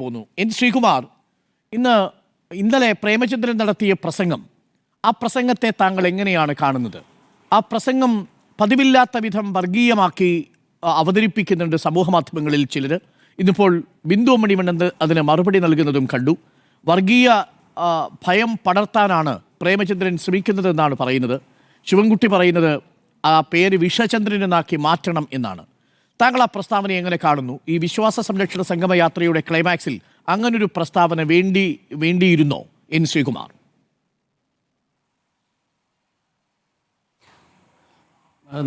പോന്നു. എൻ ശ്രീകുമാർ, ഇന്നലെ പ്രേമചന്ദ്രൻ നടത്തിയ പ്രസംഗം, ആ പ്രസംഗത്തെ താങ്കൾ എങ്ങനെയാണ് കാണുന്നത്? ആ പ്രസംഗം പതിവില്ലാത്ത വിധം വർഗീയമാക്കി അവതരിപ്പിക്കുന്നുണ്ട് സമൂഹ മാധ്യമങ്ങളിൽ ചിലർ. ഇന്നിപ്പോൾ ബിന്ദു മണിവണ്ണൻ അതിന് മറുപടി നൽകുന്നതും കണ്ടു. വർഗീയ ഭയം പടർത്താനാണ് പ്രേമചന്ദ്രൻ ശ്രമിക്കുന്നതെന്നാണ് പറയുന്നത്. ശിവൻകുട്ടി പറയുന്നത് ആ പേര് വിഷചന്ദ്രൻ എന്നാക്കി മാറ്റണം എന്നാണ്. താങ്കൾ ആ പ്രസ്താവന എങ്ങനെ കാണുന്നു? ഈ വിശ്വാസ സംരക്ഷണ സംഗമയാത്രയുടെ ക്ലൈമാക്സിൽ അങ്ങനൊരു പ്രസ്താവന വേണ്ടിയിരുന്നോ എൻ ശ്രീകുമാർ?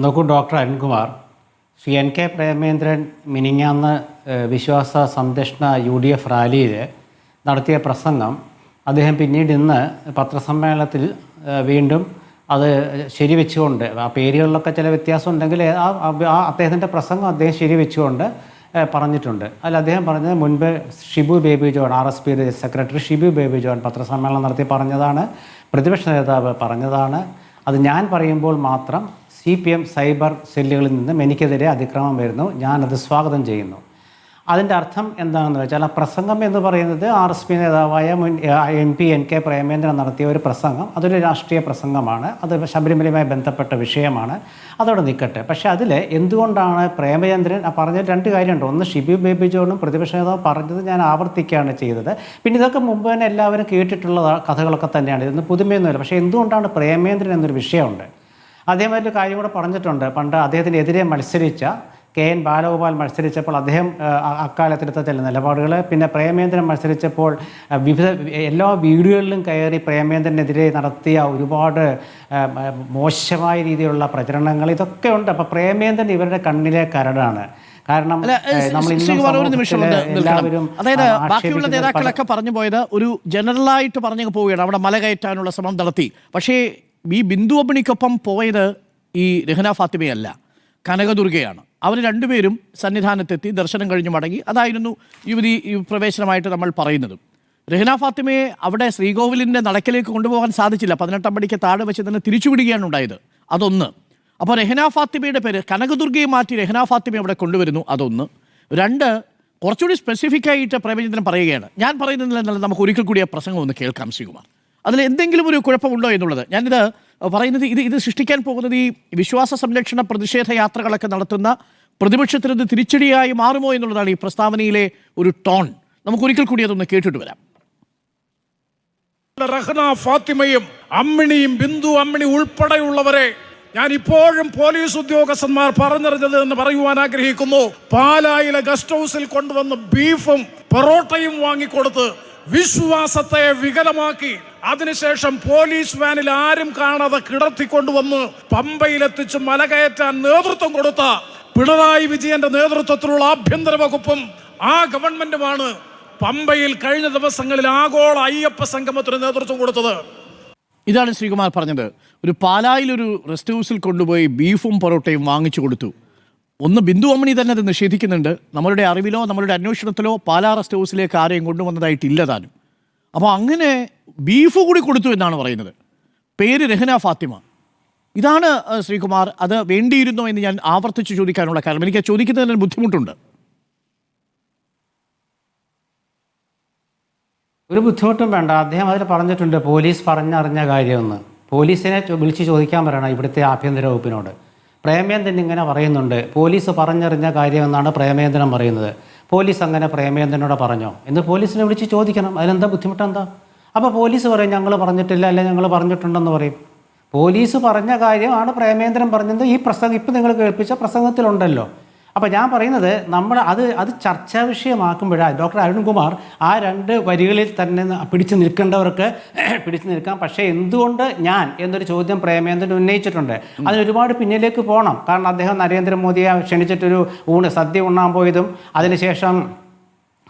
നോക്കൂ doctor Arunkumar, Shri N K Premendran മിനിങ്ങാന്ന് വിശ്വാസ സംരക്ഷണ UDF റാലിയിൽ നടത്തിയ പ്രസംഗം അദ്ദേഹം പിന്നീട് ഇന്ന് പത്രസമ്മേളനത്തിൽ വീണ്ടും അത് ശരിവെച്ചുകൊണ്ട്, ആ പേരുകളിലൊക്കെ ചില വ്യത്യാസം ഉണ്ടെങ്കിൽ ആ അദ്ദേഹത്തിൻ്റെ പ്രസംഗം അദ്ദേഹം ശരിവെച്ചുകൊണ്ട് പറഞ്ഞിട്ടുണ്ട്. അതിൽ അദ്ദേഹം പറഞ്ഞത് മുൻപ് Shibu baby John, RSP secretary Shibu baby John പത്രസമ്മേളനം നടത്തി പറഞ്ഞതാണ്, പ്രതിപക്ഷ നേതാവ് പറഞ്ഞതാണ്. അത് ഞാൻ പറയുമ്പോൾ മാത്രം CPM സൈബർ സെല്ലുകളിൽ നിന്നും എനിക്കെതിരെ അതിക്രമം വരുന്നു, ഞാനത് സ്വാഗതം ചെയ്യുന്നു. അതിൻ്റെ അർത്ഥം എന്താണെന്ന് വെച്ചാൽ ആ പ്രസംഗം എന്ന് പറയുന്നത് RSP നേതാവായ മുൻ MP NK പ്രേമേന്ദ്രൻ നടത്തിയ ഒരു പ്രസംഗം, അതൊരു രാഷ്ട്രീയ പ്രസംഗമാണ്, അത് ശബരിമലയുമായി ബന്ധപ്പെട്ട വിഷയമാണ്, അതോടെ നിൽക്കട്ടെ. പക്ഷേ അതിൽ എന്തുകൊണ്ടാണ് പ്രേമചന്ദ്രൻ പറഞ്ഞ രണ്ട് കാര്യമുണ്ട്. ഒന്ന്, ഷിബു ബേബി ജോണും പ്രതിപക്ഷ നേതാവ് പറഞ്ഞത് ഞാൻ ആവർത്തിക്കുകയാണ് ചെയ്തത്. പിന്നെ ഇതൊക്കെ മുമ്പ് തന്നെ എല്ലാവരും കേട്ടിട്ടുള്ള കഥകളൊക്കെ തന്നെയാണ്, ഇതൊന്നും പുതുമയൊന്നുമില്ല. പക്ഷേ എന്തുകൊണ്ടാണ് പ്രേമേന്ദ്രൻ എന്നൊരു വിഷയമുണ്ട്. അദ്ദേഹം ഒരു കാര്യം കൂടെ പറഞ്ഞിട്ടുണ്ട്. പണ്ട് അദ്ദേഹത്തിനെതിരെ മത്സരിച്ച KN ബാലഗോപാൽ മത്സരിച്ചപ്പോൾ അദ്ദേഹം അക്കാലത്തെടുത്ത ചില നിലപാടുകൾ, പിന്നെ പ്രേമേന്ദ്രൻ മത്സരിച്ചപ്പോൾ എല്ലാ വീടുകളിലും കയറി പ്രേമേന്ദ്രനെതിരെ നടത്തിയ ഒരുപാട് മോശമായ രീതിയിലുള്ള പ്രചരണങ്ങൾ, ഇതൊക്കെ ഉണ്ട്. അപ്പോൾ പ്രേമേന്ദ്രൻ ഇവരുടെ കണ്ണിലെ കരടാണ്. കാരണം അതായത് ബാക്കിയുള്ള നേതാക്കളൊക്കെ പറഞ്ഞു പോയത് ഒരു ജനറലായിട്ട് പറഞ്ഞു പോവുകയാണ്, അവിടെ മല കയറ്റാനുള്ള ശ്രമം നടത്തി. പക്ഷേ ഈ ബിന്ദു അമ്മിണിക്കൊപ്പം പോയത് ഈ രഹ്ന ഫാത്തിമയല്ല, കനകദുർഗയാണ്. അവർ രണ്ടുപേരും സന്നിധാനത്തെത്തി ദർശനം കഴിഞ്ഞ് മടങ്ങി. അതായിരുന്നു യുവതി പ്രവേശനമായിട്ട് നമ്മൾ പറയുന്നത്. രഹ്ന ഫാത്തിമയെ അവിടെ ശ്രീകോവിലിൻ്റെ നടക്കിലേക്ക് കൊണ്ടുപോകാൻ സാധിച്ചില്ല. 18 പടിക്ക് താഴെ വെച്ച് തന്നെ തിരിച്ചുവിടുകയാണ് ഉണ്ടായത്. അതൊന്ന്. അപ്പോൾ രഹ്ന ഫാത്തിമയുടെ പേര് കനകദുർഗയെ മാറ്റി രഹ്ന ഫാത്തിമയെ അവിടെ കൊണ്ടുവരുന്നു, അതൊന്ന്. രണ്ട്, കുറച്ചുകൂടി സ്പെസിഫിക് ആയിട്ട് പ്രേമചന്ദ്രൻ പറയുകയാണ്. ഞാൻ പറയുന്നതിൽ നമുക്ക് ഒരിക്കൽ കൂടി ആ പ്രസംഗം ഒന്ന് കേൾക്കാം ശ്രീകുമാർ. അതിൽ എന്തെങ്കിലും ഒരു കുഴപ്പമുണ്ടോ എന്നുള്ളത്. ഞാനിത് പറയുന്നത് ഇത് സൃഷ്ടിക്കാൻ പോകുന്നത് ഈ വിശ്വാസ സംരക്ഷണ പ്രതിഷേധ യാത്രകളൊക്കെ നടത്തുന്ന പ്രതിപക്ഷത്തിന് ഇത് തിരിച്ചടിയായി മാറുമോ എന്നുള്ളതാണ് ഈ പ്രസ്താവനയിലെ ഒരു ടോൺ. നമുക്ക് ഒരിക്കൽ കൂടി അതൊന്ന് കേട്ടിട്ട് വരാം. റഹ്ന ഫാത്തിമയും അമ്മിണിയും ബിന്ദു അമ്മിണി ഉൾപ്പെടെയുള്ളവരെ ഞാൻ ഇപ്പോഴും പോലീസ് ഉദ്യോഗസ്ഥന്മാർ പറഞ്ഞറിഞ്ഞത് എന്ന് പറയുവാൻ ആഗ്രഹിക്കുന്നു. പാലായിലെ ഗസ്റ്റ് ഹൗസിൽ കൊണ്ടുവന്ന് ബീഫും പൊറോട്ടയും വാങ്ങിക്കൊടുത്ത് വിശ്വാസത്തെ വികലമാക്കി അതിനുശേഷം പോലീസ് വാനിൽ ആരും കാണാതെ കിടത്തിക്കൊണ്ടുവന്ന് പമ്പയിലെത്തിച്ച് മലകയറ്റാൻ നേതൃത്വം കൊടുത്ത പിണറായി വിജയന്റെ നേതൃത്വത്തിലുള്ള ആഭ്യന്തര വകുപ്പും ആ ഗവൺമെന്റുമാണ് പമ്പയിൽ കഴിഞ്ഞ ദിവസങ്ങളിൽ ആഗോള അയ്യപ്പ സംഗമത്തിന് നേതൃത്വം കൊടുത്തത്. ഇതാണ് ശ്രീകുമാർ പറഞ്ഞത്. ഒരു പാലായിലൊരു റെസ്റ്റ് ഹൗസിൽ കൊണ്ടുപോയി ബീഫും പൊറോട്ടയും വാങ്ങിച്ചു കൊടുത്തു. ഒന്ന്, ബിന്ദു അമ്മിണി തന്നെ അത് നിഷേധിക്കുന്നുണ്ട്. നമ്മളുടെ അറിവിലോ നമ്മളുടെ അന്വേഷണത്തിലോ പാലാ റെസ്റ്റ് ഹൗസിലേക്ക് ആരെയും കൊണ്ടുവന്നതായിട്ടില്ല താനും. അപ്പോൾ അങ്ങനെ ബീഫ് കൂടി കൊടുത്തു എന്നാണ് പറയുന്നത്. പേര് രഹ്ന ഫാത്തിമ. ഇതാണ് ശ്രീകുമാർ, അത് വേണ്ടിയിരുന്നോ എന്ന് ഞാൻ ആവർത്തിച്ച് ചോദിക്കാനുള്ള കാരണം. എനിക്ക് ചോദിക്കുന്നതിന് ബുദ്ധിമുട്ടുണ്ട്. ഒരു ബുദ്ധിമുട്ടും വേണ്ട. അദ്ദേഹം അതിൽ പറഞ്ഞിട്ടുണ്ട് പോലീസ് പറഞ്ഞറിഞ്ഞ കാര്യമെന്ന്. പോലീസിനെ വിളിച്ച് ചോദിക്കാൻ പറയണം ഇവിടുത്തെ ആഭ്യന്തര വകുപ്പിനോട്. പ്രേമേന്ദ്രൻ ഇങ്ങനെ പറയുന്നുണ്ട്, പോലീസ് പറഞ്ഞറിഞ്ഞ കാര്യമെന്നാണ് പ്രേമേന്ദ്രൻ പറയുന്നത്. പോലീസ് അങ്ങനെ പ്രേമേന്ദ്രനോട് പറഞ്ഞോ എന്ന് പോലീസിനെ വിളിച്ച് ചോദിക്കണം. അതിലെന്താ ബുദ്ധിമുട്ടെന്താ? അപ്പോൾ പോലീസ് പറയും ഞങ്ങൾ പറഞ്ഞിട്ടില്ല, അല്ലെങ്കിൽ ഞങ്ങൾ പറഞ്ഞിട്ടുണ്ടെന്ന് പറയും. പോലീസ് പറഞ്ഞ കാര്യമാണ് പ്രേമേന്ദ്രൻ പറഞ്ഞത്. ഈ പ്രസംഗം ഇപ്പം നിങ്ങൾ കേൾപ്പിച്ച പ്രസംഗത്തിലുണ്ടല്ലോ. അപ്പോൾ ഞാൻ പറയുന്നത് നമ്മൾ അത് ചർച്ചാ വിഷയമാക്കുമ്പോഴാണ് ഡോക്ടർ അരുൺകുമാർ ആ രണ്ട് വരികളിൽ തന്നെ പിടിച്ചു നിൽക്കേണ്ടവർക്ക് പിടിച്ചു നിൽക്കാം. പക്ഷേ എന്തുകൊണ്ട് ഞാൻ എന്നൊരു ചോദ്യം പ്രേമേന്ദ്രൻ ഉന്നയിച്ചിട്ടുണ്ട്. അതിനൊരുപാട് പിന്നിലേക്ക് പോകണം. കാരണം അദ്ദേഹം നരേന്ദ്രമോദിയെ ക്ഷണിച്ചിട്ടൊരു സദ്യ ഉണ്ണാൻ പോയതും അതിനുശേഷം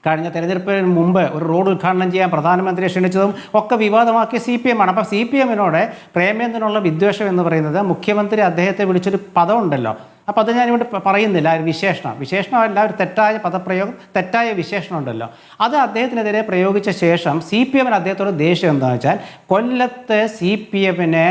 കഴിഞ്ഞ തെരഞ്ഞെടുപ്പിന് മുമ്പ് ഒരു റോഡ് ഉദ്ഘാടനം ചെയ്യാൻ പ്രധാനമന്ത്രിയെ ക്ഷണിച്ചതും ഒക്കെ വിവാദമാക്കിയ CPM ആണ്. അപ്പോൾ CPM-നോട് പ്രേമേന്ദ്രനുള്ള വിദ്വേഷം എന്ന് പറയുന്നത് മുഖ്യമന്ത്രി അദ്ദേഹത്തെ വിളിച്ചൊരു പദമുണ്ടല്ലോ, അപ്പോൾ അത് ഞാനിവിടെ പറയുന്നില്ല. ഒരു വിശേഷണമല്ല, ഒരു തെറ്റായ പദപ്രയോഗം, തെറ്റായ വിശേഷണം ഉണ്ടല്ലോ, അത് അദ്ദേഹത്തിനെതിരെ പ്രയോഗിച്ച ശേഷം CPM-ന് അദ്ദേഹത്തോട് ദേഷ്യം എന്താണെന്ന് വെച്ചാൽ കൊല്ലത്ത് CPM-നെ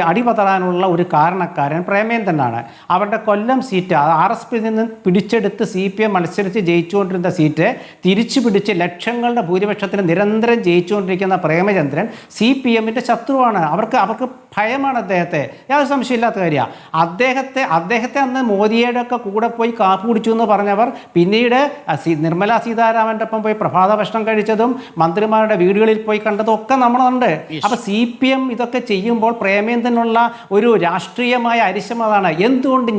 അടിപതറാനുള്ള ഒരു കാരണക്കാരൻ പ്രേമേന്ദ്രനാണ്. അവരുടെ കൊല്ലം സീറ്റ് RSPയിൽ നിന്ന് പിടിച്ചെടുത്ത് CPM മത്സരിച്ച് ജയിച്ചുകൊണ്ടിരുന്ന സീറ്റ് തിരിച്ചു പിടിച്ച് ലക്ഷങ്ങളുടെ ഭൂരിപക്ഷത്തിന് നിരന്തരം ജയിച്ചുകൊണ്ടിരിക്കുന്ന പ്രേമചന്ദ്രൻ CPM-ന്റെ ശത്രുവാണ്. അവർക്ക് ഭയമാണ് അദ്ദേഹത്തെ, യാതൊരു സംശയമില്ലാത്ത കാര്യമാണ്. അദ്ദേഹത്തെ അന്ന് മോദിയുടെ ഒക്കെ കൂടെ പോയി കാപ്പ് കുടിച്ചു എന്ന് പറഞ്ഞവർ പിന്നീട് നിർമ്മല സീതാരാമൻ്റെ ഒപ്പം പോയി പ്രഭാത ഭക്ഷണം കഴിച്ചതും മന്ത്രിമാരുടെ വീടുകളിൽ പോയി കണ്ടതും ഒക്കെ നമ്മളുണ്ട്. അപ്പോൾ CPM ഇതൊക്കെ ചെയ്യുമ്പോൾ പ്രേമേന്ദ്രനുള്ള ഒരു രാഷ്ട്രീയമായ അരിശം അതാണ്. എന്തുകൊണ്ട്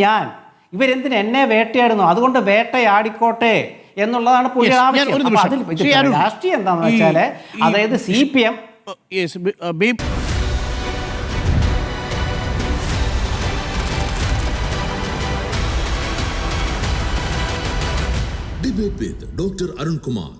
ഇവരെന്തിന് എന്നെ വേട്ടയാടുന്നു, അതുകൊണ്ട് വേട്ടയാടിക്കോട്ടെ എന്നുള്ളതാണ് പുള്ളിയുടെ ആവശ്യം. രാഷ്ട്രീയം എന്താണെന്ന് വെച്ചാൽ അതായത് CPM Debate with Dr. Arun Kumar.